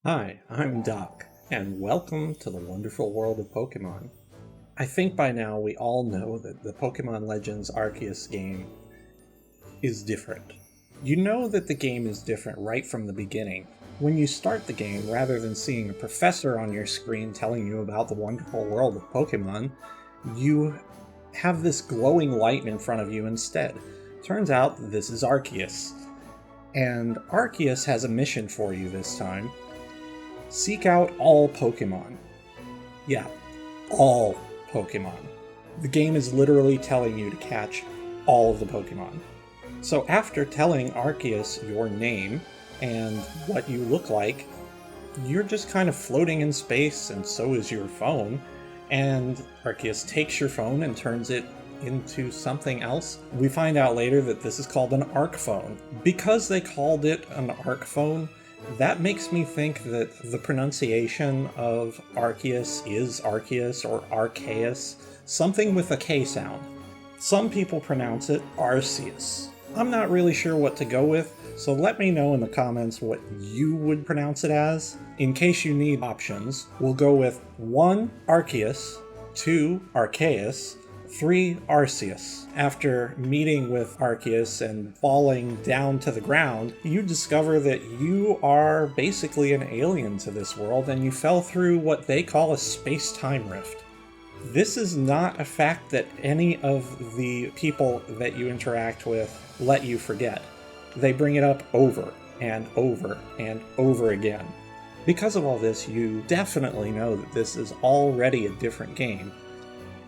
Hi, I'm Doc, and welcome to the wonderful world of Pokémon. I think by now we all know that the Pokémon Legends Arceus game is different. You know that the game is different right from the beginning. When you start the game, rather than seeing a professor on your screen telling you about the wonderful world of Pokémon, you have this glowing light in front of you instead. Turns out this is Arceus. And Arceus has a mission for you this time. Seek out all Pokémon. Yeah, all Pokémon. The game is literally telling you to catch all of the Pokémon. So after telling Arceus your name and what you look like, you're just kind of floating in space, and so is your phone. And Arceus takes your phone and turns it into something else. We find out later that this is called an Arc phone. Because they called it an Arc phone, that makes me think that the pronunciation of Arceus is Arceus or Arceus, something with a K sound. Some people pronounce it Arceus. I'm not really sure what to go with, so let me know in the comments what you would pronounce it as. In case you need options, we'll go with 1. Arceus, 2. Arceus, 3. Arceus. After meeting with Arceus and falling down to the ground, you discover that you are basically an alien to this world and you fell through what they call a space-time rift. This is not a fact that any of the people that you interact with let you forget. They bring it up over and over and over again. Because of all this, you definitely know that this is already a different game.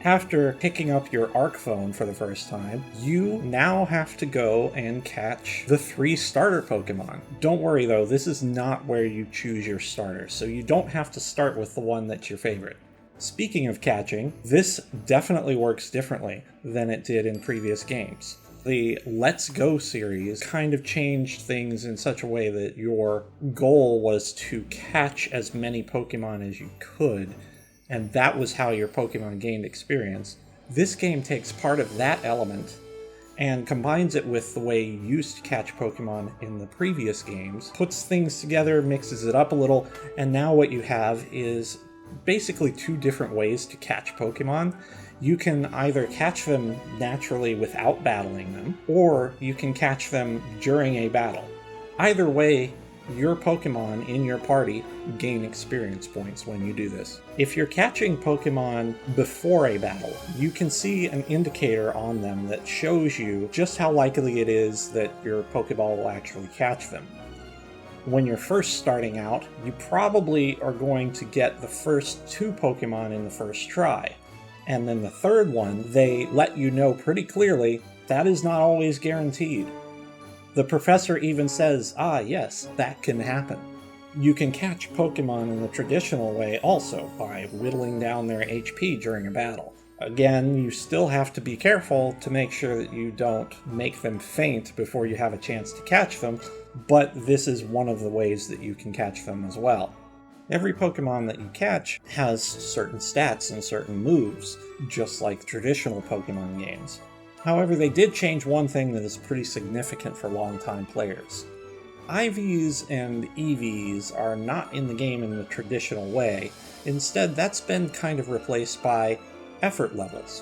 After picking up your Arc phone for the first time, you now have to go and catch the 3 starter Pokemon. Don't worry though, this is not where you choose your starter, so you don't have to start with the one that's your favorite. Speaking of catching, this definitely works differently than it did in previous games. The Let's Go series kind of changed things in such a way that your goal was to catch as many Pokemon as you could, and that was how your Pokemon gained experience. This game takes part of that element and combines it with the way you used to catch Pokemon in the previous games, puts things together, mixes it up a little, and now what you have is basically 2 different ways to catch Pokemon. You can either catch them naturally without battling them, or you can catch them during a battle. Either way, your Pokemon in your party gain experience points when you do this. If you're catching Pokemon before a battle, you can see an indicator on them that shows you just how likely it is that your Pokeball will actually catch them. When you're first starting out, you probably are going to get the first 2 Pokemon in the first try. And then the third one, they let you know pretty clearly that is not always guaranteed. The professor even says, yes, that can happen. You can catch Pokemon in the traditional way also, by whittling down their HP during a battle. Again, you still have to be careful to make sure that you don't make them faint before you have a chance to catch them, but this is one of the ways that you can catch them as well. Every Pokemon that you catch has certain stats and certain moves, just like traditional Pokemon games. However, they did change one thing that is pretty significant for longtime players. IVs and EVs are not in the game in the traditional way. Instead, that's been kind of replaced by effort levels,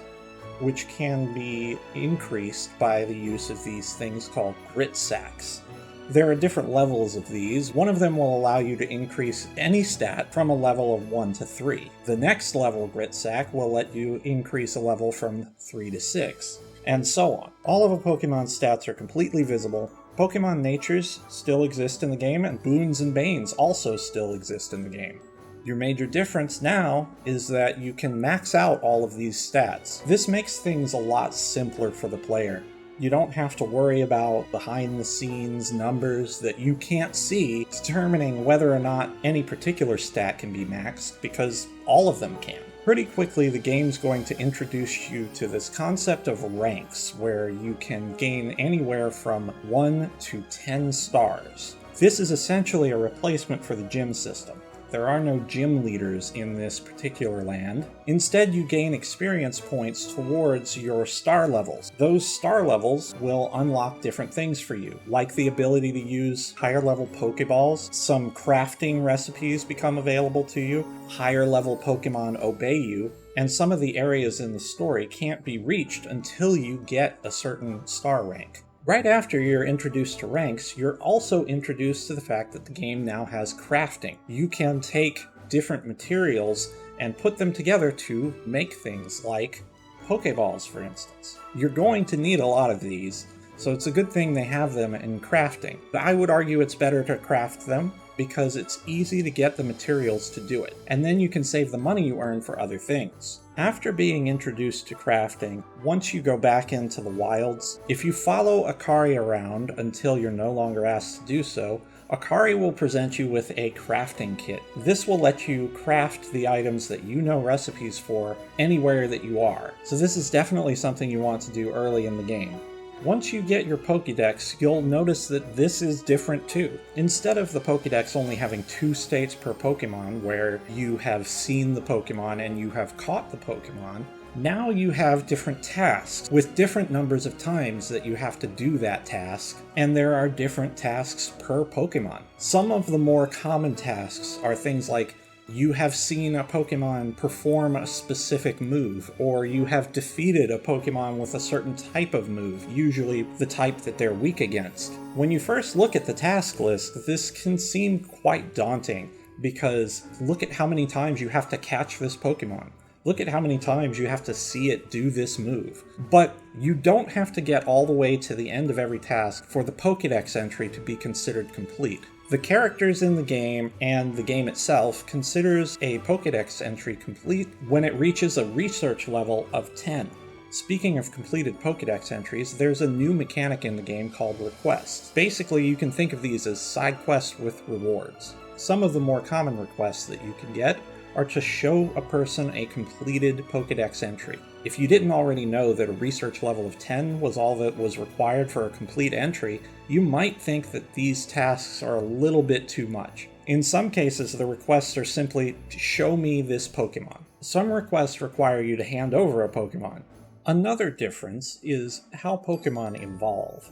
which can be increased by the use of these things called grit sacks. There are different levels of these. One of them will allow you to increase any stat from a level of 1 to 3. The next level grit sack will let you increase a level from 3 to 6. And so on. All of a Pokemon's stats are completely visible. Pokemon natures still exist in the game, and boons and banes also still exist in the game. Your major difference now is that you can max out all of these stats. This makes things a lot simpler for the player. You don't have to worry about behind-the-scenes numbers that you can't see determining whether or not any particular stat can be maxed, because all of them can. Pretty quickly, the game's going to introduce you to this concept of ranks, where you can gain anywhere from 1 to 10 stars. This is essentially a replacement for the gym system. There are no gym leaders in this particular land. Instead, you gain experience points towards your star levels. Those star levels will unlock different things for you, like the ability to use higher level Pokeballs. Some crafting recipes become available to you. Higher level Pokemon obey you. And some of the areas in the story can't be reached until you get a certain star rank. Right after you're introduced to ranks, you're also introduced to the fact that the game now has crafting. You can take different materials and put them together to make things like Pokeballs, for instance. You're going to need a lot of these, so it's a good thing they have them in crafting. I would argue it's better to craft them because it's easy to get the materials to do it, and then you can save the money you earn for other things. After being introduced to crafting, once you go back into the wilds, if you follow Akari around until you're no longer asked to do so, Akari will present you with a crafting kit. This will let you craft the items that you know recipes for anywhere that you are. So this is definitely something you want to do early in the game. Once you get your Pokédex, you'll notice that this is different too. Instead of the Pokédex only having 2 states per Pokémon, where you have seen the Pokémon and you have caught the Pokémon, now you have different tasks with different numbers of times that you have to do that task, and there are different tasks per Pokémon. Some of the more common tasks are things like you have seen a Pokémon perform a specific move, or you have defeated a Pokémon with a certain type of move, usually the type that they're weak against. When you first look at the task list, this can seem quite daunting, because look at how many times you have to catch this Pokémon. Look at how many times you have to see it do this move. But you don't have to get all the way to the end of every task for the Pokédex entry to be considered complete. The characters in the game and the game itself considers a Pokédex entry complete when it reaches a research level of 10. Speaking of completed Pokédex entries, there's a new mechanic in the game called requests. Basically, you can think of these as side quests with rewards. Some of the more common requests that you can get are to show a person a completed Pokédex entry. If you didn't already know that a research level of 10 was all that was required for a complete entry, you might think that these tasks are a little bit too much. In some cases, the requests are simply, show me this Pokémon. Some requests require you to hand over a Pokémon. Another difference is how Pokémon evolve.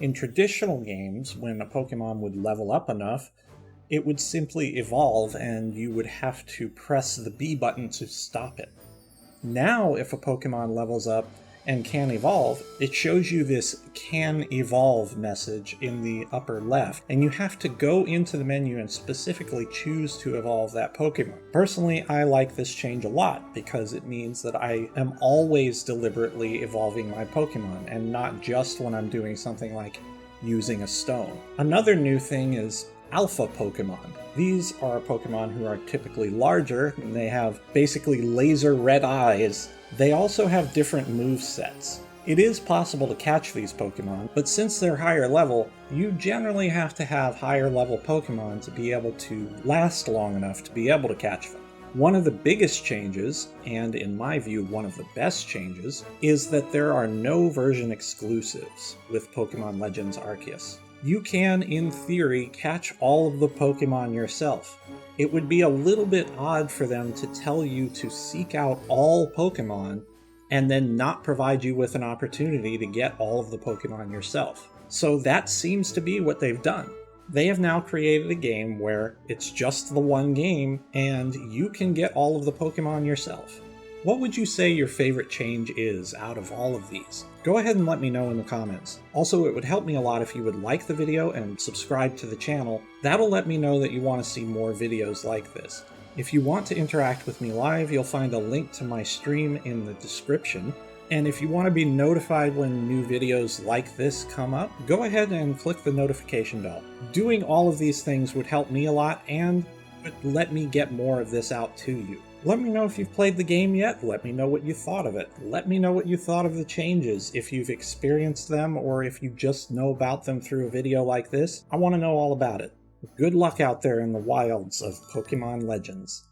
In traditional games, when a Pokémon would level up enough, it would simply evolve and you would have to press the B button to stop it. Now, if a Pokémon levels up and can evolve, it shows you this can evolve message in the upper left, and you have to go into the menu and specifically choose to evolve that Pokémon. Personally, I like this change a lot because it means that I am always deliberately evolving my Pokémon and not just when I'm doing something like using a stone. Another new thing is Alpha Pokemon. These are Pokemon who are typically larger, and they have basically laser red eyes. They also have different move sets. It is possible to catch these Pokemon, but since they're higher level, you generally have to have higher level Pokemon to be able to last long enough to be able to catch them. One of the biggest changes, and in my view one of the best changes, is that there are no version exclusives with Pokemon Legends Arceus. You can, in theory, catch all of the Pokemon yourself. It would be a little bit odd for them to tell you to seek out all Pokemon and then not provide you with an opportunity to get all of the Pokemon yourself. So that seems to be what they've done. They have now created a game where it's just the one game and you can get all of the Pokemon yourself. What would you say your favorite change is out of all of these? Go ahead and let me know in the comments. Also, it would help me a lot if you would like the video and subscribe to the channel. That'll let me know that you want to see more videos like this. If you want to interact with me live, you'll find a link to my stream in the description. And if you want to be notified when new videos like this come up, go ahead and click the notification bell. Doing all of these things would help me a lot and would let me get more of this out to you. Let me know if you've played the game yet. Let me know what you thought of it. Let me know what you thought of the changes, if you've experienced them or if you just know about them through a video like this. I want to know all about it. Good luck out there in the wilds of Pokemon Legends.